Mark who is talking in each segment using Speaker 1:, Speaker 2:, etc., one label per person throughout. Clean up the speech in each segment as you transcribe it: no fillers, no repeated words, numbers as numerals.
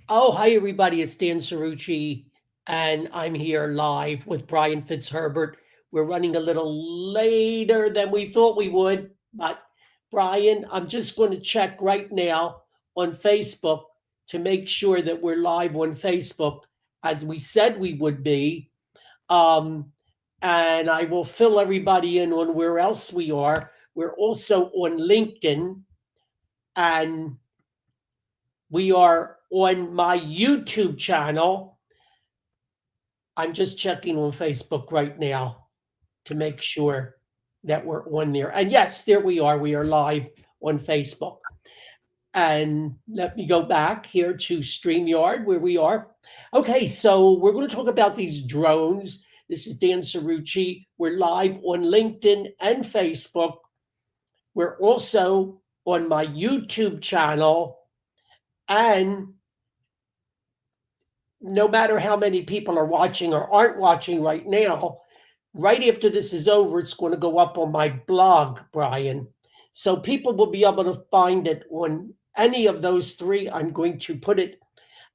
Speaker 1: Oh, hi everybody. It's Dan Cerrucci, and I'm here live with Brian Fitzherbert. We're running a little later than we thought we would, but Brian, I'm just going to check right now on Facebook to make sure that we're live on Facebook as we said we would be. Um, and I will fill everybody in on where else we are. We're also on LinkedIn, and we are on my YouTube channel. I'm just checking on Facebook right now to make sure that we're on there. And yes, there we are. We are live on Facebook. And let me go back here to StreamYard where we are. Okay, so we're going to talk about these drones. This is Dan Cerrucci. We're live on LinkedIn and Facebook. We're also on my YouTube channel. And no matter how many people are watching or aren't watching right now, right after this is over, it's going to go up on my blog, Brian. So people will be able to find it on any of those three. I'm going to put it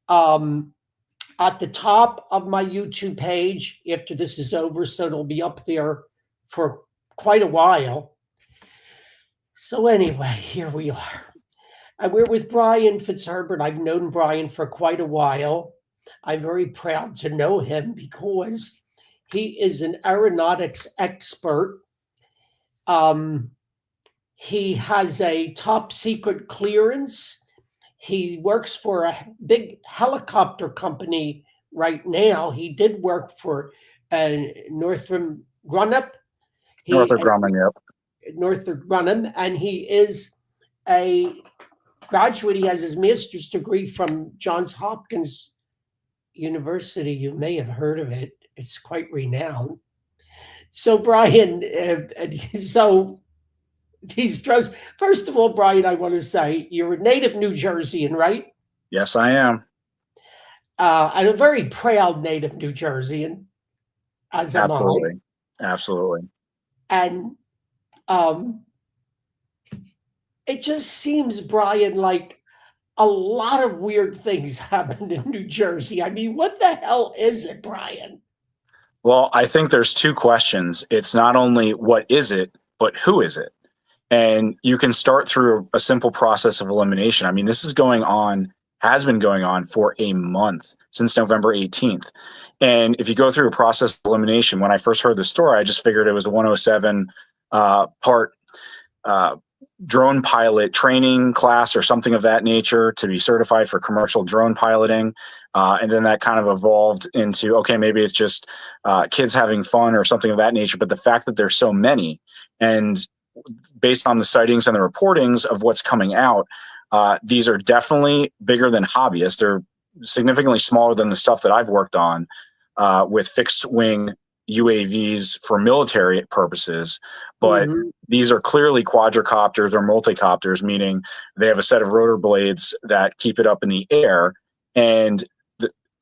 Speaker 1: at the top of my YouTube page after this is over. So it'll be up there for quite a while. So anyway, here we are. And we're with Brian Fitzherbert. I've known Brian for quite a while. I'm very proud to know him because he is an aeronautics expert. He has a top secret clearance. He works for a big helicopter company right now. He did work for Northrop Grumman.
Speaker 2: Northrop Grumman, yep.
Speaker 1: Northrop Grumman, and he is a graduate. He has his master's degree from Johns Hopkins University. You may have heard of it. It's quite renowned. So, Brian, so these drugs, first of all, Brian, I want to say you're a native New Jerseyan, right?
Speaker 2: Yes, I am.
Speaker 1: And a very proud native New Jerseyan, as am I.
Speaker 2: Absolutely. Absolutely.
Speaker 1: And it just seems, Brian, like a lot of weird things happened in New Jersey. I mean, what the hell is it, Brian?
Speaker 2: Well, I think there's two questions. It's not only what is it, but who is it? And you can start through a simple process of elimination. I mean, this is going on, has been going on for a month since November 18th. And if you go through a process of elimination, when I first heard the story, I just figured it was a 107 part drone pilot training class or something of that nature to be certified for commercial drone piloting. And then that kind of evolved into, okay, maybe it's just kids having fun or something of that nature. But the fact that there's so many, and based on the sightings and the reportings of what's coming out, these are definitely bigger than hobbyists. They're significantly smaller than the stuff that I've worked on with fixed wing UAVs for military purposes, but these are clearly quadricopters or multicopters, meaning they have a set of rotor blades that keep it up in the air. And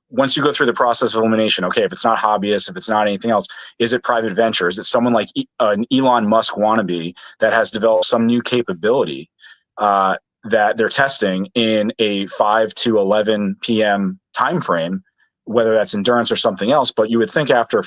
Speaker 2: once you go through the process of elimination, okay, if it's not hobbyists, if it's not anything else, is it private venture? Is it someone like an Elon Musk wannabe that has developed some new capability that they're testing in a 5 to 11 p.m. time frame, whether that's endurance or something else? But you would think after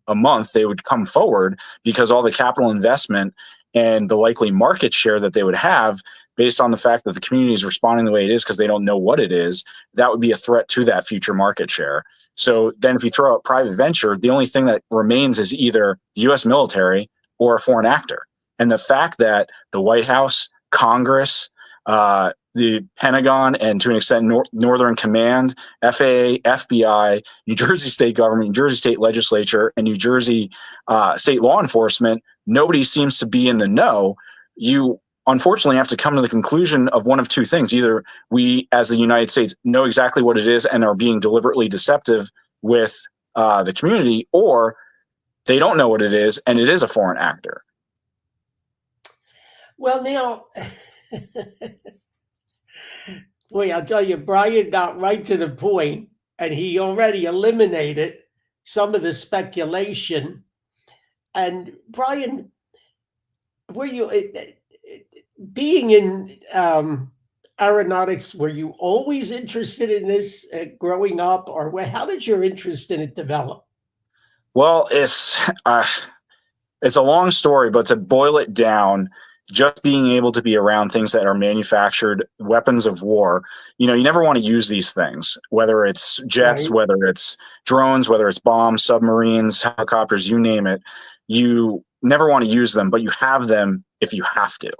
Speaker 2: a month they would come forward, because all the capital investment and the likely market share that they would have based on the fact that the community is responding the way it is because they don't know what it is, that would be a threat to that future market share. So then if you throw out private venture, the only thing that remains is either the U.S. military or a foreign actor. And the fact that the White House, Congress, the Pentagon, and to an extent Northern Command, FAA, FBI, New Jersey state government, New Jersey state legislature, and New Jersey state law enforcement, nobody seems to be in the know. You unfortunately have to come to the conclusion of one of two things. Either we, as the United States, know exactly what it is and are being deliberately deceptive with the community, or they don't know what it is and it is a foreign actor.
Speaker 1: Well, now, boy, I'll tell you, Brian got right to the point, and he already eliminated some of the speculation. And Brian, were you being in aeronautics, were you always interested in this growing up, or how did your interest in it develop?
Speaker 2: Well, it's a long story, but to boil it down, just being able to be around things that are manufactured weapons of war, you know, you never want to use these things, whether it's jets,
Speaker 1: Right.
Speaker 2: whether it's drones, whether it's bombs, submarines, helicopters, you name it. You never want to use them, but you have them if you have to.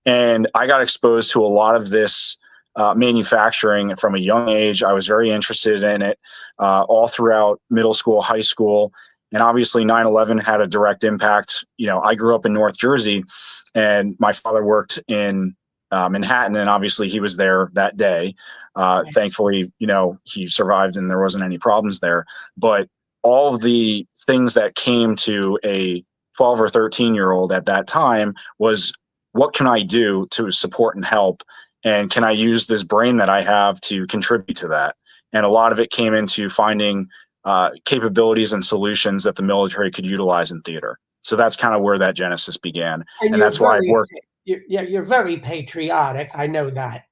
Speaker 2: And I got exposed to a lot of this manufacturing from a young age. I was very interested in it all throughout middle school, high school. And obviously 9/11 had a direct impact. You know, I grew up in North Jersey and my father worked in Manhattan, and obviously he was there that day. Thankfully, you know, he survived and there wasn't any problems there. But all of the things that came to a 12 or 13-year-old at that time was, what can I do to support and help? And can I use this brain that I have to contribute to that? And a lot of it came into finding capabilities and solutions that the military could utilize in theater. So that's kind of where that genesis began.
Speaker 1: And
Speaker 2: And that's why I've worked.
Speaker 1: you're very patriotic. I know that.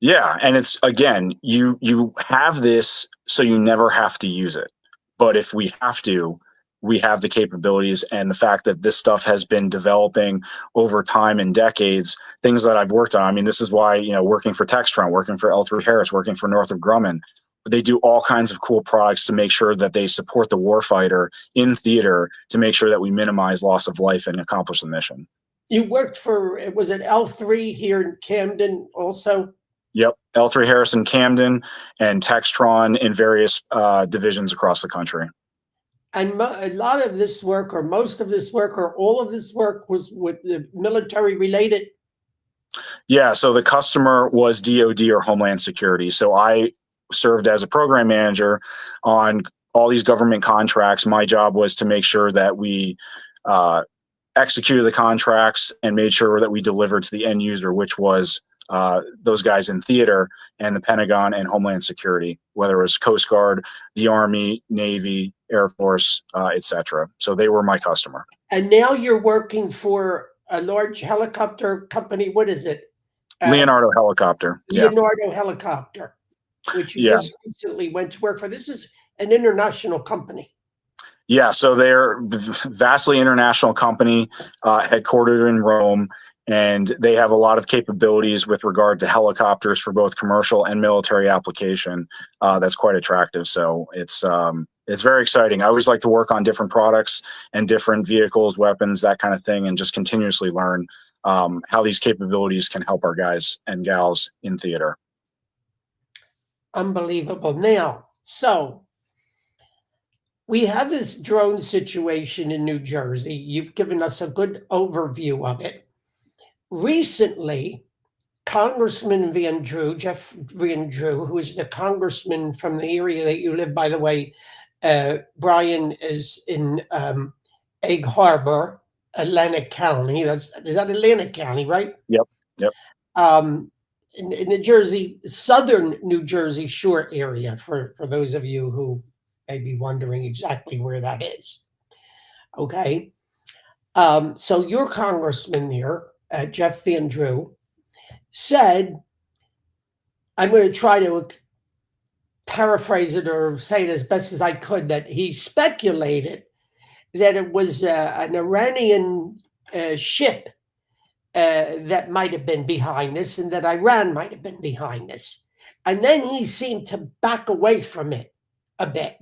Speaker 2: Yeah. And it's, again, you have this so you never have to use it. But if we have to, we have the capabilities, and the fact that this stuff has been developing over time and decades, things that I've worked on. I mean, this is why, you know, working for Textron, working for L3 Harris, working for Northrop Grumman, they do all kinds of cool products to make sure that they support the warfighter in theater to make sure that we minimize loss of life and accomplish the mission.
Speaker 1: You worked for, was it L3 here in Camden also?
Speaker 2: Yep. L3 Harris in Camden and Textron in various divisions across the country.
Speaker 1: And a lot of this work, or most of this work, or all of this work was with the military related?
Speaker 2: Yeah, so the customer was DoD or Homeland Security. So I served as a program manager on all these government contracts. My job was to make sure that we executed the contracts and made sure that we delivered to the end user, which was those guys in theater and the Pentagon and Homeland Security, whether it was Coast Guard, the Army, Navy, Air Force, etc. So they were my customer.
Speaker 1: And now you're working for a large helicopter company. What is it?
Speaker 2: Leonardo Helicopter.
Speaker 1: Leonardo Helicopter, which you just recently went to work for. This is an international company.
Speaker 2: Yeah, so they're vastly international company, headquartered in Rome, and they have a lot of capabilities with regard to helicopters for both commercial and military application. That's quite attractive. So it's very exciting. I always like to work on different products and different vehicles, weapons, that kind of thing, and just continuously learn how these capabilities can help our guys and gals in theater.
Speaker 1: Unbelievable. Now, so we have this drone situation in New Jersey. You've given us a good overview of it. Recently, Congressman Jeff Van Drew, who is the congressman from the area that you live, by the way, Brian is in Egg Harbor, Atlantic County. Is that Atlantic County, right?
Speaker 2: Yep.
Speaker 1: In the Jersey, southern New Jersey Shore area, for those of you who may be wondering exactly where that is. Okay. So your congressman here, Jeff Van Drew, said, I'm going to try to paraphrase it or say it as best as I could, that he speculated that it was an Iranian ship that might have been behind this, and that Iran might have been behind this. And then he seemed to back away from it a bit.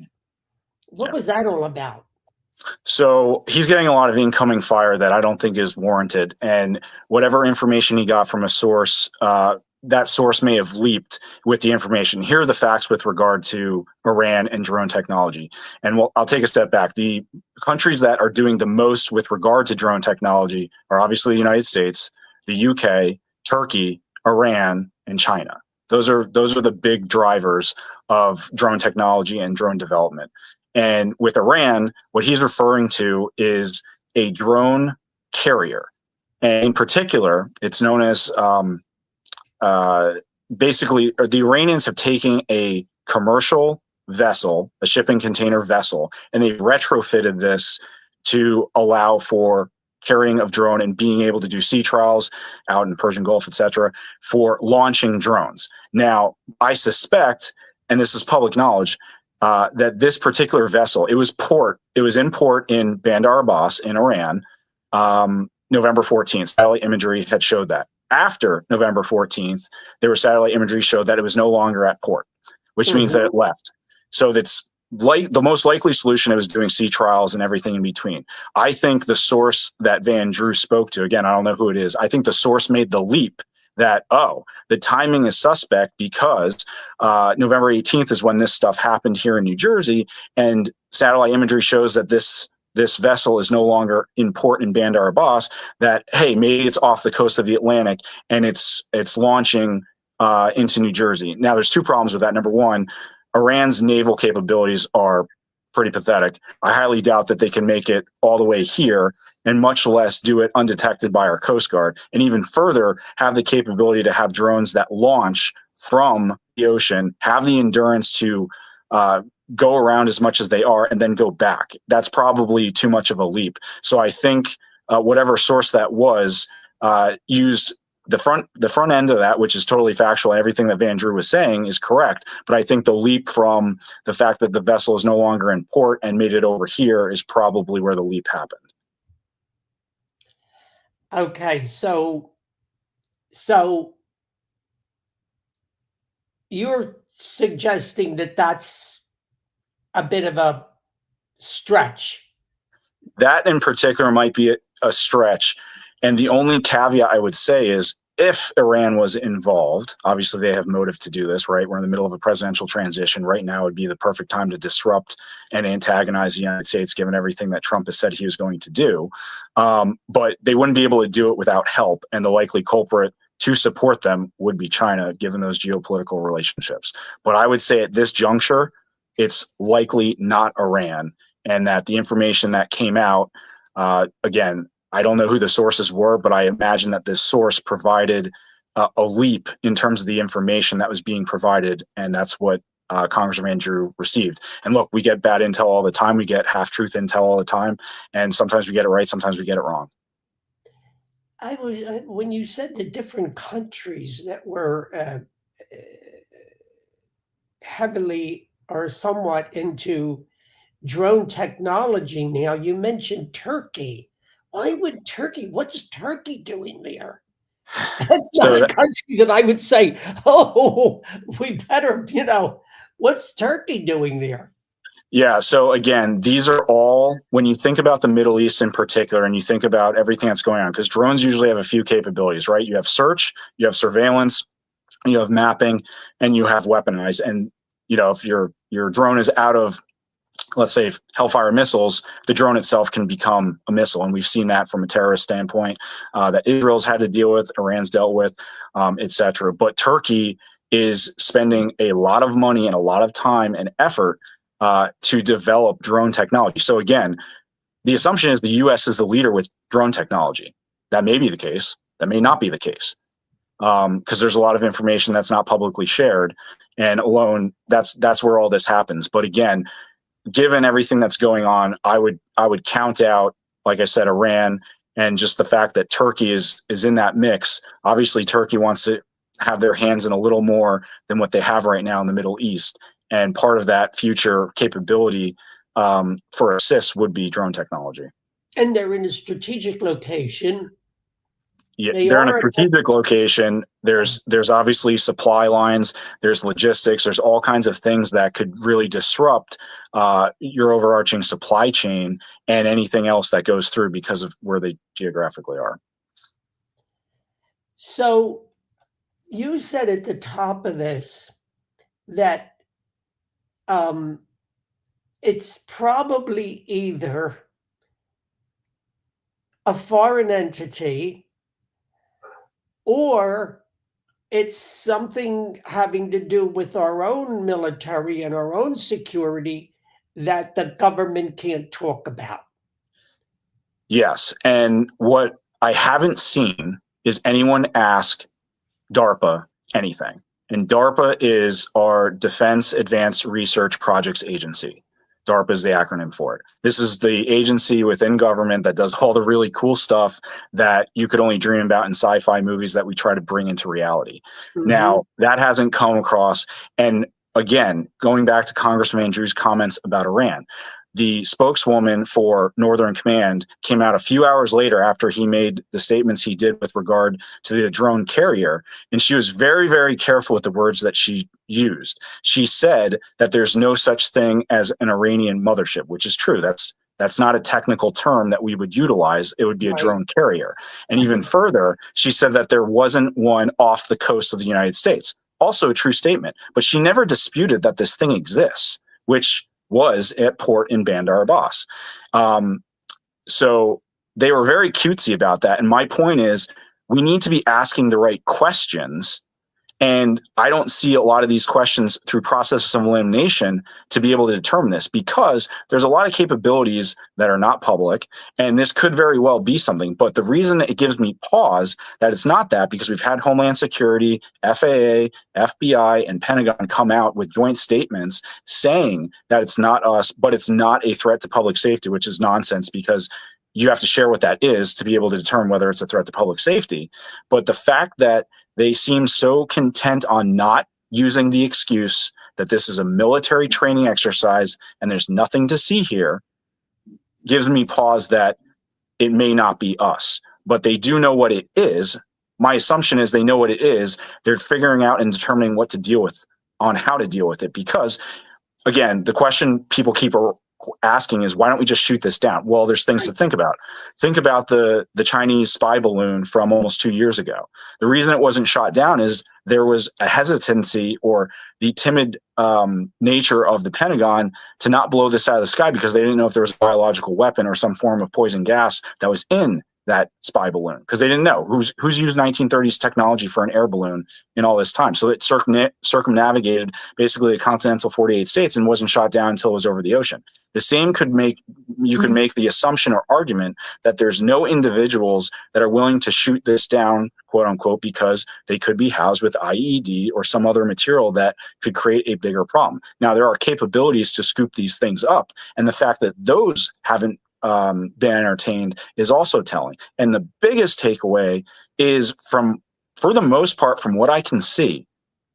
Speaker 1: What was that all about?
Speaker 2: So he's getting a lot of incoming fire that I don't think is warranted. And whatever information he got from a source, that source may have leaped with the information. Here are the facts with regard to Iran and drone technology. And I'll take a step back. The countries that are doing the most with regard to drone technology are obviously the United States, the UK, Turkey, Iran, and China. Those are the big drivers of drone technology and drone development. And with Iran, what he's referring to is a drone carrier. And in particular, it's known as basically, the Iranians have taken a commercial vessel, a shipping container vessel, and they retrofitted this to allow for carrying of drone and being able to do sea trials out in the Persian Gulf, etc., for launching drones. Now, I suspect, and this is public knowledge, that this particular vessel, it was in port in Bandar Abbas in Iran, November 14th. Satellite imagery had showed that. After November 14th, there was satellite imagery showed that it was no longer at port, which means that it left. So that's the most likely solution. It was doing sea trials and everything in between. I think the source that Van Drew spoke to, again, I don't know who it is, I think the source made the leap that, the timing is suspect because November 18th is when this stuff happened here in New Jersey, and satellite imagery shows that this vessel is no longer in port in Bandar Abbas, that, hey, maybe it's off the coast of the Atlantic and it's launching into New Jersey. Now, there's two problems with that. Number one, Iran's naval capabilities are pretty pathetic. I highly doubt that they can make it all the way here, and much less do it undetected by our Coast Guard, and even further, have the capability to have drones that launch from the ocean, have the endurance to go around as much as they are and then go back. That's probably too much of a leap. So I think whatever source that was used the front end of that, which is totally factual, and everything that Van Drew was saying is correct. But I think the leap from the fact that the vessel is no longer in port and made it over here is probably where the leap happened.
Speaker 1: Okay, so you're suggesting that that's a bit of a stretch.
Speaker 2: That in particular might be a stretch. And the only caveat I would say is, if Iran was involved, obviously they have motive to do this, right? We're in the middle of a presidential transition. Right now would be the perfect time to disrupt and antagonize the United States, given everything that Trump has said he was going to do. But they wouldn't be able to do it without help. And the likely culprit to support them would be China, given those geopolitical relationships. But I would say at this juncture, it's likely not Iran, and that the information that came out, again, I don't know who the sources were, but I imagine that this source provided a leap in terms of the information that was being provided, and that's what Congressman Andrew received. And look, we get bad intel all the time. We get half-truth intel all the time, and sometimes we get it right, sometimes we get it wrong.
Speaker 1: When you said the different countries that were heavily or somewhat into drone technology now, you mentioned Turkey. Why would Turkey? What's Turkey doing there? That's not a country that I would say, oh, we better, what's Turkey doing there?
Speaker 2: Yeah. So again, these are all, when you think about the Middle East in particular, and you think about everything that's going on, because drones usually have a few capabilities, right? You have search, you have surveillance, you have mapping, and you have weaponize. And, if your drone is out of, let's say, Hellfire missiles, the drone itself can become a missile. And we've seen that from a terrorist standpoint that Israel's had to deal with, Iran's dealt with, et cetera. But Turkey is spending a lot of money and a lot of time and effort to develop drone technology. So again, the assumption is the U.S. is the leader with drone technology. That may be the case. That may not be the case. Because there's a lot of information that's not publicly shared. And alone, that's where all this happens. But again, given everything that's going on, I would count out, like I said, Iran, and just the fact that Turkey is in that mix. Obviously, Turkey wants to have their hands in a little more than what they have right now in the Middle East. And part of that future capability for assists would be drone technology.
Speaker 1: And they're in a strategic location.
Speaker 2: Yeah, they're in a strategic location. There's obviously supply lines, there's logistics, there's all kinds of things that could really disrupt your overarching supply chain and anything else that goes through because of where they geographically are.
Speaker 1: So you said at the top of this that it's probably either a foreign entity or it's something having to do with our own military and our own security that the government can't talk about.
Speaker 2: Yes. And what I haven't seen is anyone ask DARPA anything. And DARPA is our Defense Advanced Research Projects Agency. DARPA is the acronym for it. This is the agency within government that does all the really cool stuff that you could only dream about in sci-fi movies that we try to bring into reality.
Speaker 1: Mm-hmm.
Speaker 2: Now, that hasn't come across. And again, going back to Congressman Andrews' comments about Iran, the spokeswoman for Northern Command came out a few hours later after he made the statements he did with regard to the drone carrier. And she was very, very careful with the words that she used. She said that there's no such thing as an Iranian mothership, which is true. That's not a technical term that we would utilize. It would be a drone carrier. And even further, she said that there wasn't one off the coast of the United States. Also a true statement. But she never disputed that this thing exists, which was at port in Bandar Abbas. So they were very cutesy about that. And my point is, we need to be asking the right questions. And I don't see a lot of these questions through processes of elimination to be able to determine this, because there's a lot of capabilities that are not public, and this could very well be something. But the reason it gives me pause that it's not that, because we've had Homeland Security, FAA, FBI, and Pentagon come out with joint statements saying that it's not us, but it's not a threat to public safety, which is nonsense, because you have to share what that is to be able to determine whether it's a threat to public safety. But the fact that they seem so content on not using the excuse that this is a military training exercise and there's nothing to see here gives me pause that it may not be us. But they do know what it is. My assumption is they know what it is. They're figuring out and determining what to deal with, on how to deal with it. Because, again, the question people keep asking is, why don't we just shoot this down? Well, there's things to think about. Think about the Chinese spy balloon from almost 2 years ago. The reason it wasn't shot down is there was a hesitancy, or the timid nature of the Pentagon, to not blow this out of the sky, because they didn't know if there was a biological weapon or some form of poison gas that was in that spy balloon, because they didn't know who's used 1930s technology for an air balloon in all this time. So it circumnavigated basically the continental 48 states and wasn't shot down until it was over the ocean. The same could make the assumption or argument that there's no individuals that are willing to shoot this down, quote unquote, because they could be housed with IED or some other material that could create a bigger problem. Now, there are capabilities to scoop these things up, and the fact that those haven't been entertained is also telling. And the biggest takeaway is, for the most part, from what I can see,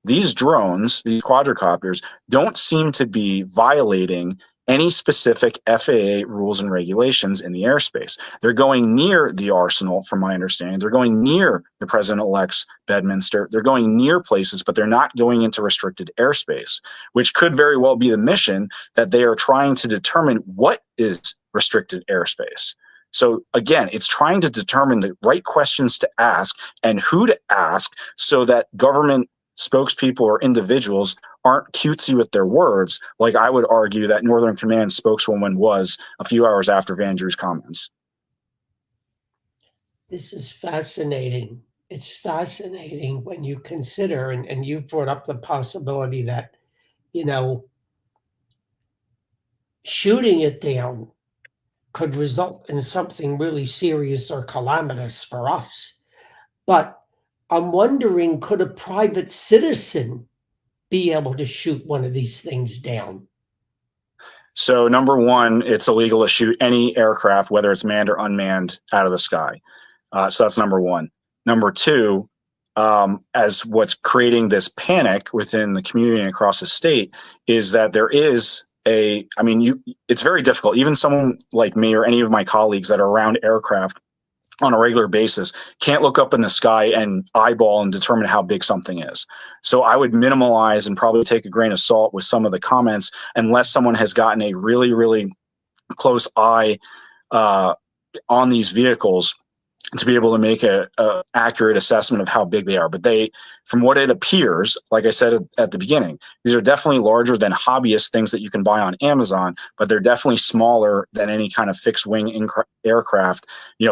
Speaker 2: these drones, these quadricopters, don't seem to be violating any specific FAA rules and regulations in the airspace. They're going near the arsenal, from my understanding. They're going near the President-elect's Bedminster. They're going near places, but they're not going into restricted airspace, which could very well be the mission, that they are trying to determine what is restricted airspace. So again, it's trying to determine the right questions to ask and who to ask, so that government spokespeople or individuals aren't cutesy with their words, like I would argue that Northern Command spokeswoman was a few hours after Van Drew's comments.
Speaker 1: This is fascinating. It's fascinating when you consider, and you brought up the possibility that, shooting it down could result in something really serious or calamitous for us. But I'm wondering, could a private citizen be able to shoot one of these things down?
Speaker 2: So number one, it's illegal to shoot any aircraft, whether it's manned or unmanned, out of the sky. So that's number one. Number two, as what's creating this panic within the community and across the state, is that there is it's very difficult. Even someone like me or any of my colleagues that are around aircraft on a regular basis can't look up in the sky and eyeball and determine how big something is. So I would minimalize and probably take a grain of salt with some of the comments, unless someone has gotten a really, really close eye on these vehicles to be able to make a accurate assessment of how big they are. But they, from what it appears, like I said at the beginning, these are definitely larger than hobbyist things that you can buy on Amazon, but they're definitely smaller than any kind of fixed wing aircraft,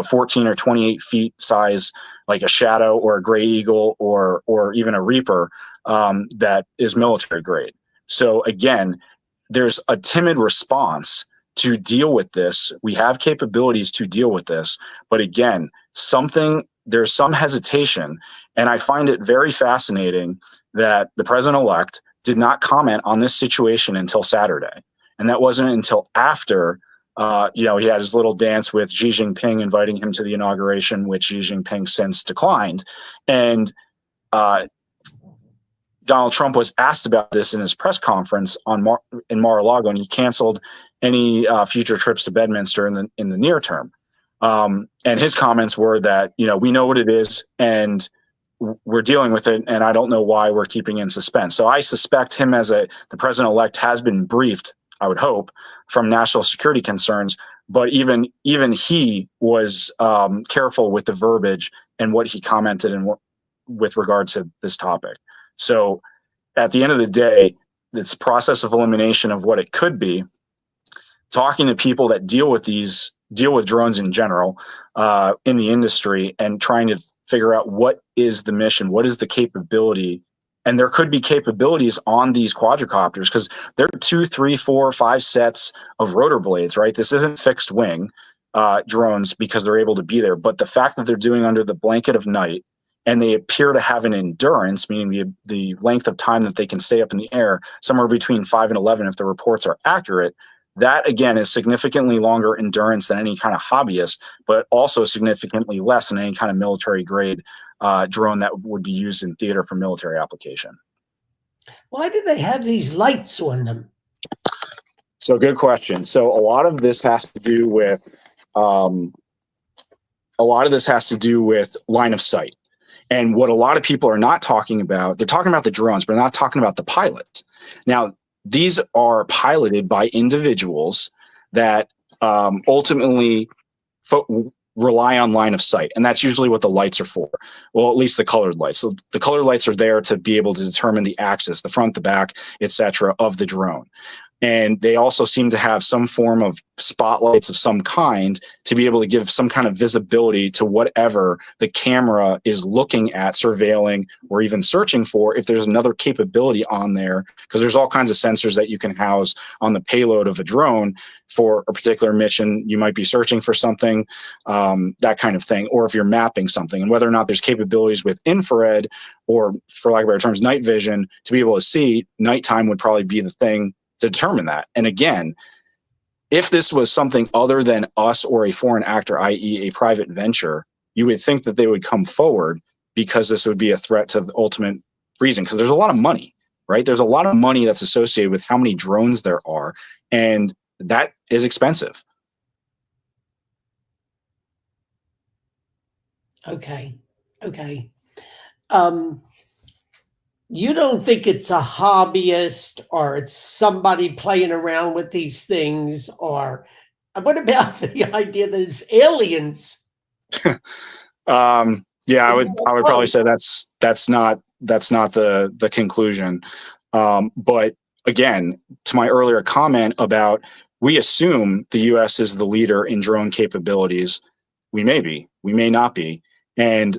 Speaker 2: 14 or 28 feet size, like a Shadow or a Gray Eagle or even a Reaper, that is military grade. So again, there's a timid response to deal with this. We have capabilities to deal with this, but again, there's some hesitation, and I find it very fascinating that the president-elect did not comment on this situation until Saturday. And that wasn't until after, he had his little dance with Xi Jinping, inviting him to the inauguration, which Xi Jinping since declined. And Donald Trump was asked about this in his press conference in Mar-a-Lago, and he canceled any future trips to Bedminster in the near term. And his comments were that, we know what it is and we're dealing with it, and I don't know why we're keeping it in suspense. So I suspect him the president-elect has been briefed, I would hope, from national security concerns, but even he was careful with the verbiage and what he commented with regard to this topic. So at the end of the day, this process of elimination of what it could be, talking to people that deal with drones in general in the industry, and trying to figure out what is the mission, what is the capability. And there could be capabilities on these quadricopters because there are 2, 3, 4, 5 sets of rotor blades, right? This isn't fixed wing drones because they're able to be there. But the fact that they're doing under the blanket of night, and they appear to have an endurance, meaning the length of time that they can stay up in the air, somewhere between 5 and 11 if the reports are accurate, that, again, is significantly longer endurance than any kind of hobbyist, but also significantly less than any kind of military-grade drone that would be used in theater for military application.
Speaker 1: Why do they have these lights on them?
Speaker 2: So good question. So a lot of this has to do with line of sight. And what a lot of people are not talking about, they're talking about the drones, but they're not talking about the pilots. Now, these are piloted by individuals that ultimately rely on line of sight. And that's usually what the lights are for. Well, at least the colored lights. So the colored lights are there to be able to determine the axis, the front, the back, etc., of the drone. And they also seem to have some form of spotlights of some kind to be able to give some kind of visibility to whatever the camera is looking at, surveilling, or even searching for, if there's another capability on there, because there's all kinds of sensors that you can house on the payload of a drone for a particular mission. You might be searching for something, that kind of thing, or if you're mapping something, and whether or not there's capabilities with infrared, or for lack of better terms, night vision, to be able to see. Nighttime would probably be the thing to determine that. And again, if this was something other than us or a foreign actor, i.e. a private venture, you would think that they would come forward, because this would be a threat to the ultimate reason, because there's a lot of money, right? There's a lot of money that's associated with how many drones there are, and that is expensive.
Speaker 1: Okay. You don't think it's a hobbyist, or it's somebody playing around with these things, or what about the idea that it's aliens?
Speaker 2: Yeah, I would probably say that's not the conclusion. But again, to my earlier comment about, we assume the U.S. is the leader in drone capabilities. We may be, we may not be, and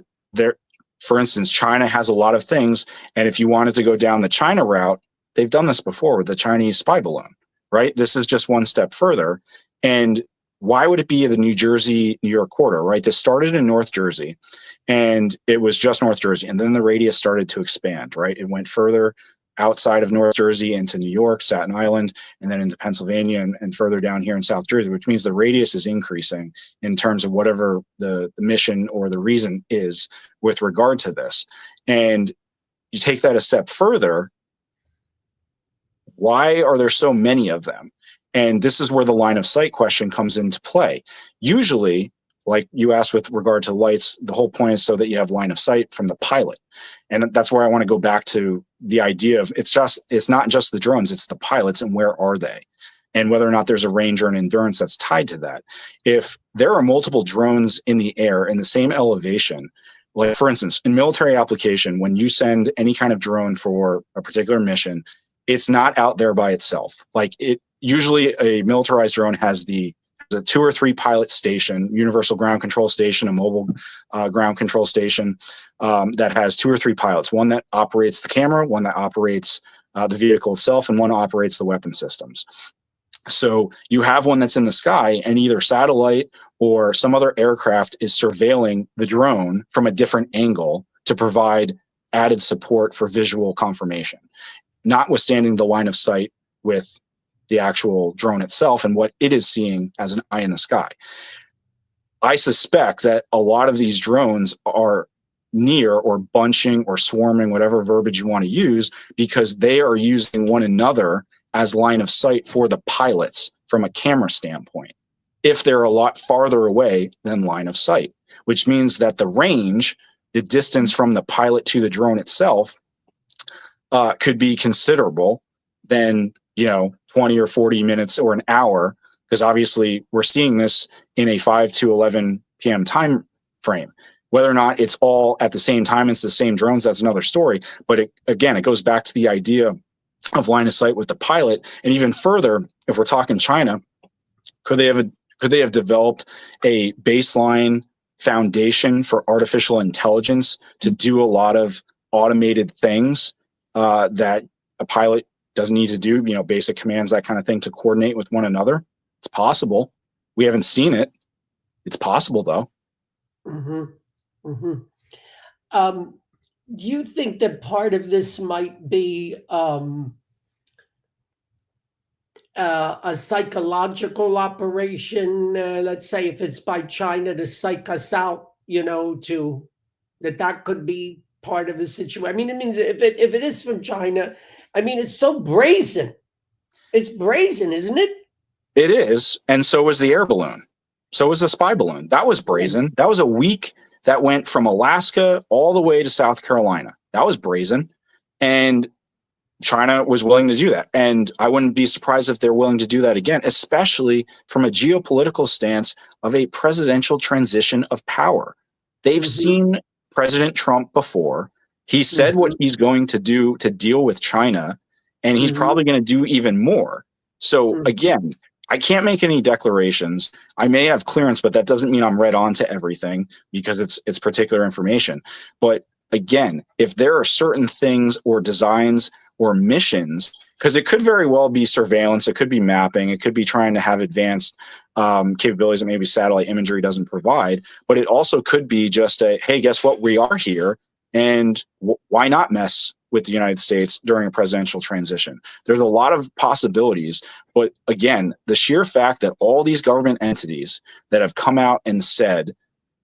Speaker 2: for instance, China has a lot of things, and if you wanted to go down the China route, they've done this before with the Chinese spy balloon, right? This is just one step further. And why would it be the New Jersey, New York corridor, right? This started in North Jersey, and it was just North Jersey, and then the radius started to expand, right? It went further outside of North Jersey into New York, Staten Island, and then into Pennsylvania, and further down here in South Jersey, which means the radius is increasing in terms of whatever the mission or the reason is with regard to this. And you take that a step further, why are there so many of them? And this is where the line of sight question comes into play. Usually, like you asked with regard to lights, the whole point is so that you have line of sight from the pilot. And that's where I want to go back to the idea of, it's not just the drones, it's the pilots, and where are they? And whether or not there's a range or an endurance that's tied to that. If there are multiple drones in the air in the same elevation, like for instance, in military application, when you send any kind of drone for a particular mission, it's not out there by itself. Like usually a militarized drone has a 2 or 3 pilot station, universal ground control station, a mobile ground control station that has 2 or 3 pilots, one that operates the camera, one that operates the vehicle itself, and one operates the weapon systems. So you have one that's in the sky, and either satellite or some other aircraft is surveilling the drone from a different angle to provide added support for visual confirmation, notwithstanding the line of sight with the actual drone itself and what it is seeing as an eye in the sky. I suspect that a lot of these drones are near or bunching or swarming, whatever verbiage you want to use, because they are using one another as line of sight for the pilots from a camera standpoint, if they're a lot farther away than line of sight, which means that the range, the distance from the pilot to the drone itself, could be considerable than 20 or 40 minutes or an hour, because obviously we're seeing this in a 5 to 11 p.m. time frame. Whether or not it's all at the same time, it's the same drones, that's another story. But it goes back to the idea of line of sight with the pilot. And even further, if we're talking China, could they have developed a baseline foundation for artificial intelligence to do a lot of automated things that a pilot doesn't need to do, basic commands, that kind of thing, to coordinate with one another? It's possible. We haven't seen it. It's possible, though.
Speaker 1: Mm-hmm. Mm-hmm. Do you think that part of this might be a psychological operation? Let's say if it's by China to psych us out, to that could be part of the situation. I mean, if it is from China, it's so brazen. It's brazen, isn't it?
Speaker 2: It is, and so was the air balloon. So was the spy balloon. That was brazen. That was a week that went from Alaska all the way to South Carolina. That was brazen. And China was willing to do that. And I wouldn't be surprised if they're willing to do that again, especially from a geopolitical stance of a presidential transition of power. They've seen President Trump before. He said what he's going to do to deal with China, and he's probably going to do even more. So again, I can't make any declarations. I may have clearance, but that doesn't mean I'm read on to everything, because it's particular information. But again, if there are certain things or designs or missions, because it could very well be surveillance, it could be mapping, it could be trying to have advanced capabilities that maybe satellite imagery doesn't provide, but it also could be just hey, guess what? We are here, and why not mess with the United States during a presidential transition? There's a lot of possibilities, but again, the sheer fact that all these government entities that have come out and said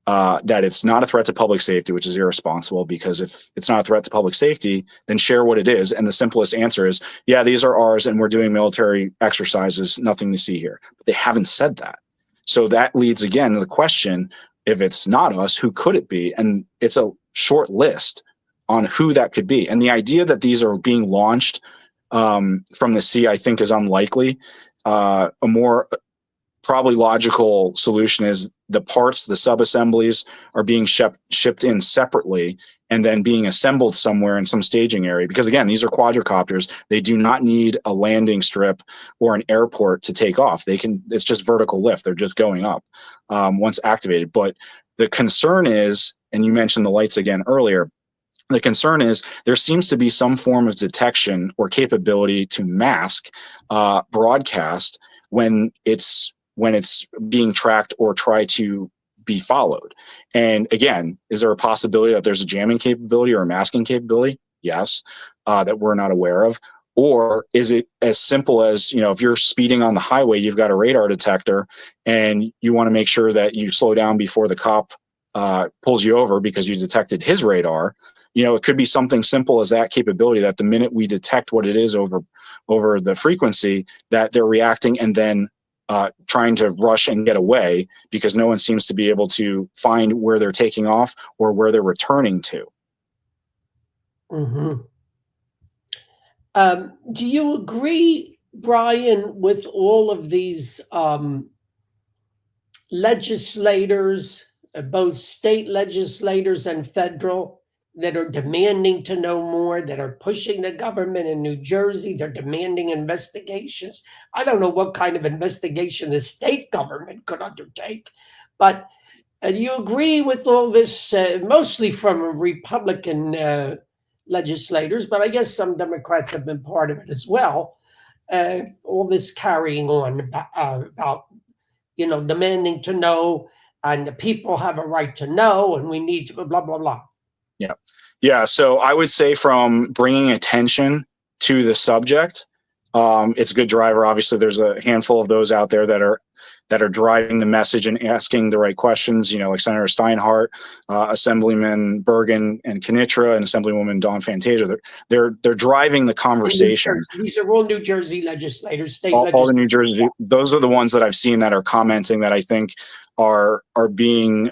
Speaker 2: that it's not a threat to public safety, which is irresponsible, because if it's not a threat to public safety, then share what it is. And the simplest answer is, yeah, these are ours and we're doing military exercises, nothing to see here. But they haven't said that. So that leads again to the question, if it's not us, who could it be? And it's a short list on who that could be. And the idea that these are being launched from the sea, I think, is unlikely. A more probably logical solution is the parts, the sub-assemblies, are being shipped in separately and then being assembled somewhere in some staging area. Because again, these are quadricopters. They do not need a landing strip or an airport to take off. It's just vertical lift. They're just going up once activated. But the concern is, and you mentioned the lights again earlier, the concern is there seems to be some form of detection or capability to mask broadcast when it's being tracked or try to be followed. And again, is there a possibility that there's a jamming capability or a masking capability? Yes, that we're not aware of. Or is it as simple as, if you're speeding on the highway, you've got a radar detector and you want to make sure that you slow down before the cop pulls you over because you detected his radar. It could be something simple as that capability, that the minute we detect what it is over the frequency, that they're reacting and then trying to rush and get away, because no one seems to be able to find where they're taking off or where they're returning to.
Speaker 1: Do you agree, Brian, with all of these legislators, both state legislators and federal, that are demanding to know more, that are pushing the government in New Jersey? They're demanding investigations. I don't know what kind of investigation the state government could undertake, but do you agree with all this, mostly from Republican legislators, but I guess some Democrats have been part of it as well, all this carrying on about demanding to know, and the people have a right to know, and we need to blah, blah, blah.
Speaker 2: Yeah. So I would say, from bringing attention to the subject, It's a good driver. Obviously, there's a handful of those out there that are driving the message and asking the right questions. You know, like Senator Steinhardt, Assemblyman Bergen and Kinitra, and Assemblywoman Dawn Fantasia. They're driving the conversation.
Speaker 1: These are all New Jersey legislators, state
Speaker 2: all the
Speaker 1: legislators.
Speaker 2: New Jersey. Those are the ones that I've seen that are commenting that I think are being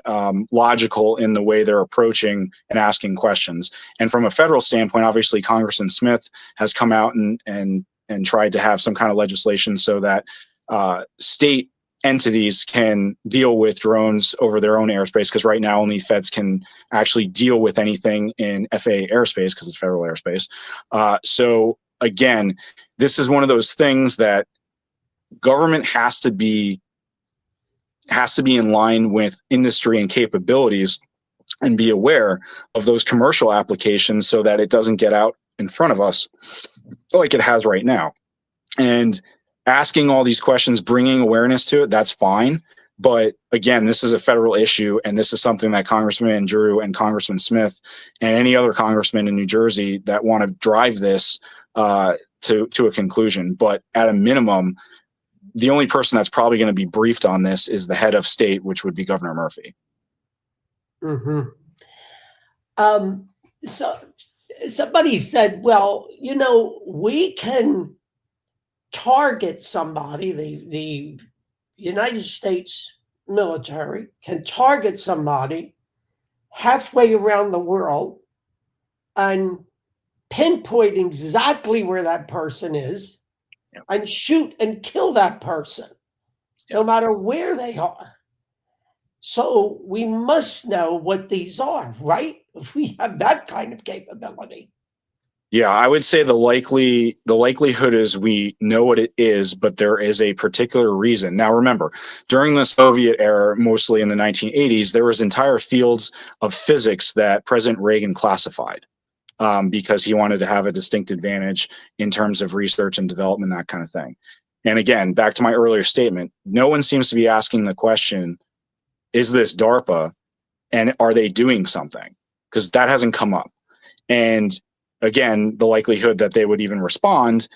Speaker 2: logical in the way they're approaching and asking questions. And from a federal standpoint, obviously, Congressman Smith has come out and tried to have some kind of legislation so that state entities can deal with drones over their own airspace, because right now only feds can actually deal with anything in FAA airspace because it's federal airspace. So again, this is one of those things that government has to be in line with industry and capabilities and be aware of those commercial applications so that it doesn't get out in front of us like it has right now. And asking all these questions, bringing awareness to it, that's fine. But again, this is a federal issue, and this is something that Congressman Drew and Congressman Smith and any other congressman in New Jersey that want to drive this to a conclusion. But at a minimum, the only person that's probably going to be briefed on this is the head of state, which would be Governor Murphy.
Speaker 1: Mm-hmm. So somebody said, well, you know, we can target somebody, the United States military can target somebody halfway around the world and pinpoint exactly where that person is, yep, and shoot and kill that person, yep, no matter where they are. So we must know what these are, right? If we have that kind of capability.
Speaker 2: Yeah, I would say the likelihood is we know what it is, but there is a particular reason. Now, remember, during the Soviet era, mostly in the 1980s, there was entire fields of physics that President Reagan classified because he wanted to have a distinct advantage in terms of research and development, that kind of thing. And again, back to my earlier statement, no one seems to be asking the question, is this DARPA, and are they doing something? Because that hasn't come up. And again, the likelihood that they would even respond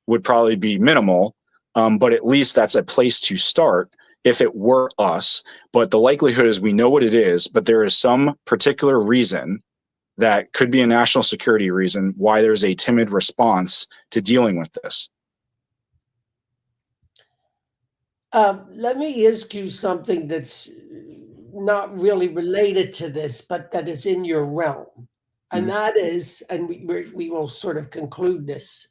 Speaker 2: would probably be minimal, but at least that's a place to start if it were us. But the likelihood is we know what it is, but there is some particular reason that could be a national security reason why there's a timid response to dealing with this.
Speaker 1: Let me ask you something that's not really related to this, but that is in your realm. And that is, and we will sort of conclude this.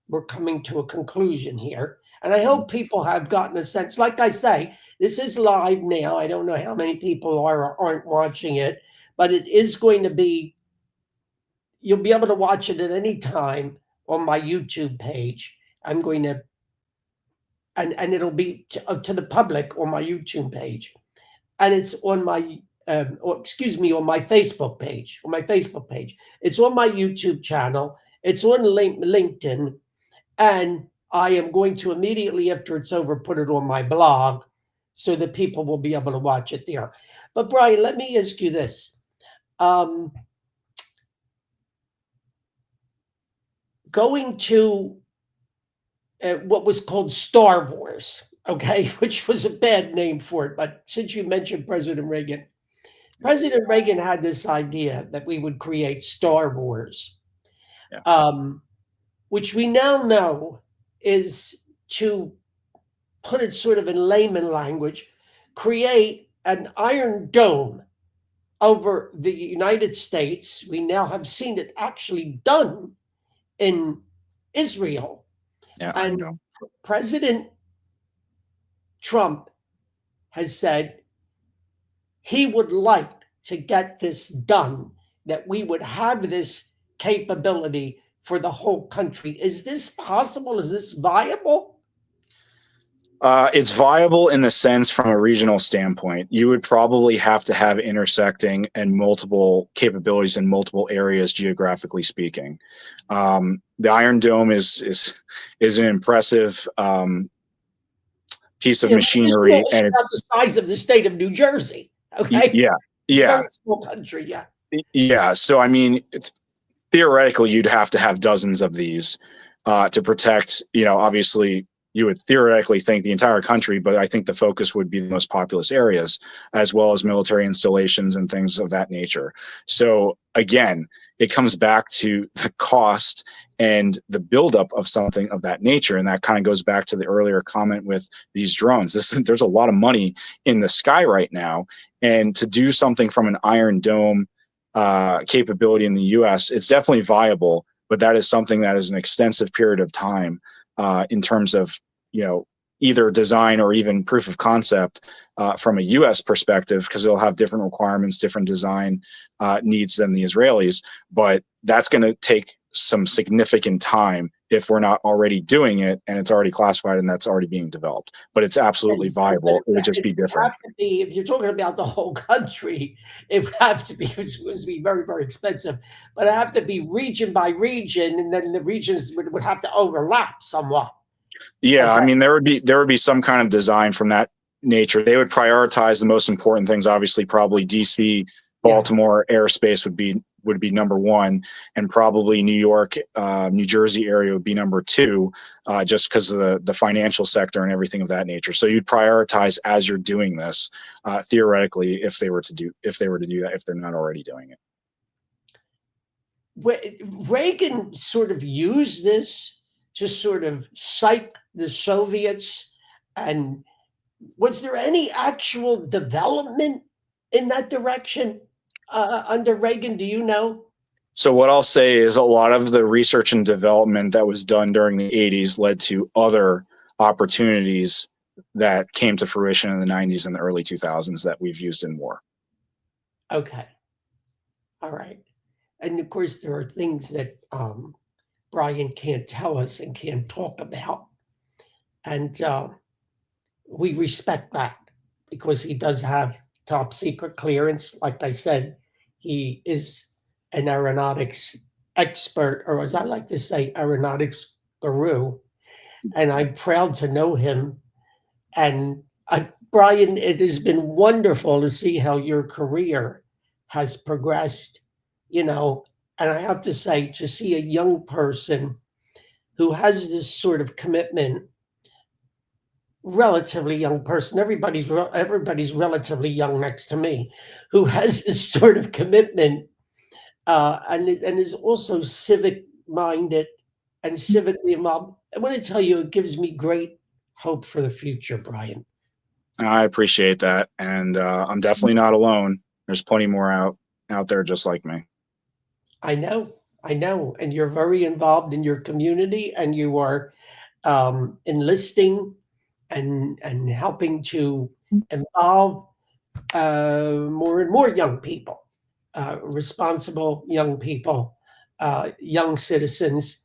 Speaker 1: We're coming to a conclusion here. And I hope people have gotten a sense. Like I say, this is live now. I don't know how many people are or aren't watching it, but it is going to be, you'll be able to watch it at any time on my YouTube page. I'm going to, and it'll be to the public on my YouTube page. And it's on my on my Facebook page. It's on my YouTube channel. It's on LinkedIn, and I am going to immediately after it's over put it on my blog so that people will be able to watch it there. But Brian, let me ask you this: going to what was called Star Wars, okay, which was a bad name for it, but since you mentioned President Reagan had this idea that we would create Star Wars, which we now know is, to put it sort of in layman language, create an iron dome over the United States. We now have seen it actually done in Israel. Yeah, and President Trump has said he would like to get this done, that we would have this capability for the whole country. Is this possible? Is this viable?
Speaker 2: It's viable in the sense from a regional standpoint. You would probably have to have intersecting and multiple capabilities in multiple areas, geographically speaking. The Iron Dome is an impressive piece of machinery,
Speaker 1: and it's the size of the state of New Jersey. Okay.
Speaker 2: Yeah.
Speaker 1: Very small country. Yeah.
Speaker 2: Yeah. So I mean, theoretically, you'd have to have dozens of these. to protect, obviously you would theoretically think the entire country, but I think the focus would be the most populous areas, as well as military installations and things of that nature. So again, it comes back to the cost and the buildup of something of that nature. And that kind of goes back to the earlier comment with these drones. There's a lot of money in the sky right now. And to do something from an Iron Dome capability in the US, it's definitely viable, but that is something that is an extensive period of time in terms of, either design or even proof of concept from a US perspective, because they'll have different requirements, different design needs than the Israelis. But that's going to take some significant time if we're not already doing it and it's already classified and that's already being developed. But it's absolutely viable. It would just be different.
Speaker 1: If you're talking about the whole country, it would have to be, it would be very, very expensive. But it have to be region by region, and then the regions would have to overlap somewhat.
Speaker 2: Yeah, okay. I mean, there would be some kind of design from that nature. They would prioritize the most important things. Obviously, probably DC, Baltimore airspace would be number one, and probably New York, New Jersey area would be number two, just because of the financial sector and everything of that nature. So you'd prioritize as you're doing this, theoretically, if they were to do that, if they're not already doing it.
Speaker 1: Reagan sort of used this to sort of psych the Soviets, and was there any actual development in that direction under Reagan? Do you know?
Speaker 2: So what I'll say is a lot of the research and development that was done during the 80s led to other opportunities that came to fruition in the 90s and the early 2000s that we've used in war.
Speaker 1: Okay. All right. And of course, there are things that Brian can't tell us and can't talk about. And we respect that because he does have top secret clearance. Like I said, he is an aeronautics expert, or as I like to say, aeronautics guru. And I'm proud to know him. And Brian, it has been wonderful to see how your career has progressed, and I have to say, to see a young person who has this sort of commitment, relatively young person, everybody's relatively young next to me, who has this sort of commitment and is also civic minded and civically involved. I want to tell you, it gives me great hope for the future, Brian.
Speaker 2: I appreciate that. And I'm definitely not alone. There's plenty more out there just like me.
Speaker 1: I know. And you're very involved in your community, and you are enlisting and helping to involve more and more young people, responsible young people, young citizens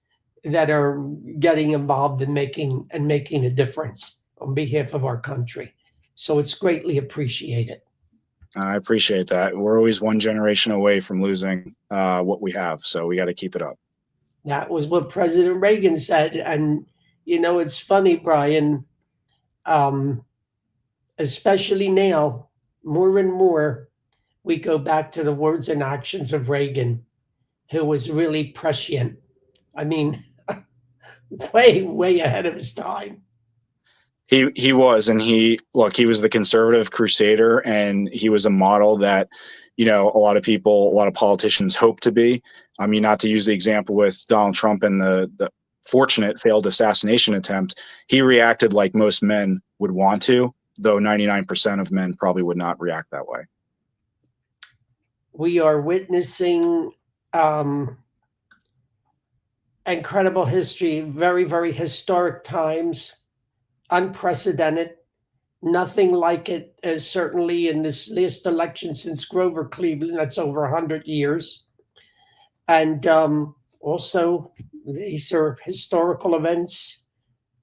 Speaker 1: that are getting involved in making a difference on behalf of our country. So it's greatly appreciated.
Speaker 2: I appreciate that. We're always one generation away from losing what we have, so we got to keep it up.
Speaker 1: That was what President Reagan said. And, it's funny, Brian, especially now, more and more, we go back to the words and actions of Reagan, who was really prescient. I mean, way, way ahead of his time.
Speaker 2: He was, and he was the conservative crusader, and he was a model that, a lot of politicians hope to be. I mean, not to use the example with Donald Trump and the fortunate failed assassination attempt, he reacted like most men would want to, though 99% of men probably would not react that way.
Speaker 1: We are witnessing incredible history, very, very historic times, unprecedented. Nothing like it, certainly in this last election since Grover Cleveland. That's over 100 years. And also, these are historical events,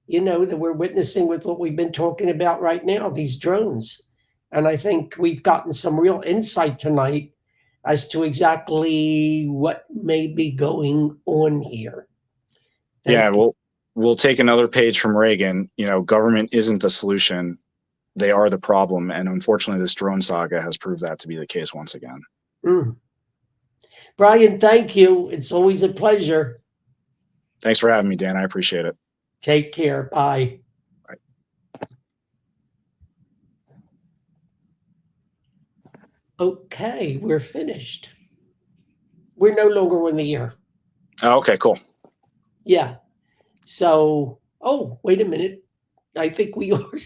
Speaker 1: that we're witnessing with what we've been talking about right now, these drones. And I think we've gotten some real insight tonight as to exactly what may be going on here.
Speaker 2: We'll take another page from Reagan. Government isn't the solution. They are the problem. And unfortunately, this drone saga has proved that to be the case once again.
Speaker 1: Brian, thank you. It's always a pleasure.
Speaker 2: Thanks for having me, Dan. I appreciate it.
Speaker 1: Take care. Bye.
Speaker 2: Bye.
Speaker 1: Okay, we're finished. We're no longer on the air.
Speaker 2: Oh, okay, cool.
Speaker 1: Yeah. So, oh, wait a minute. I think we are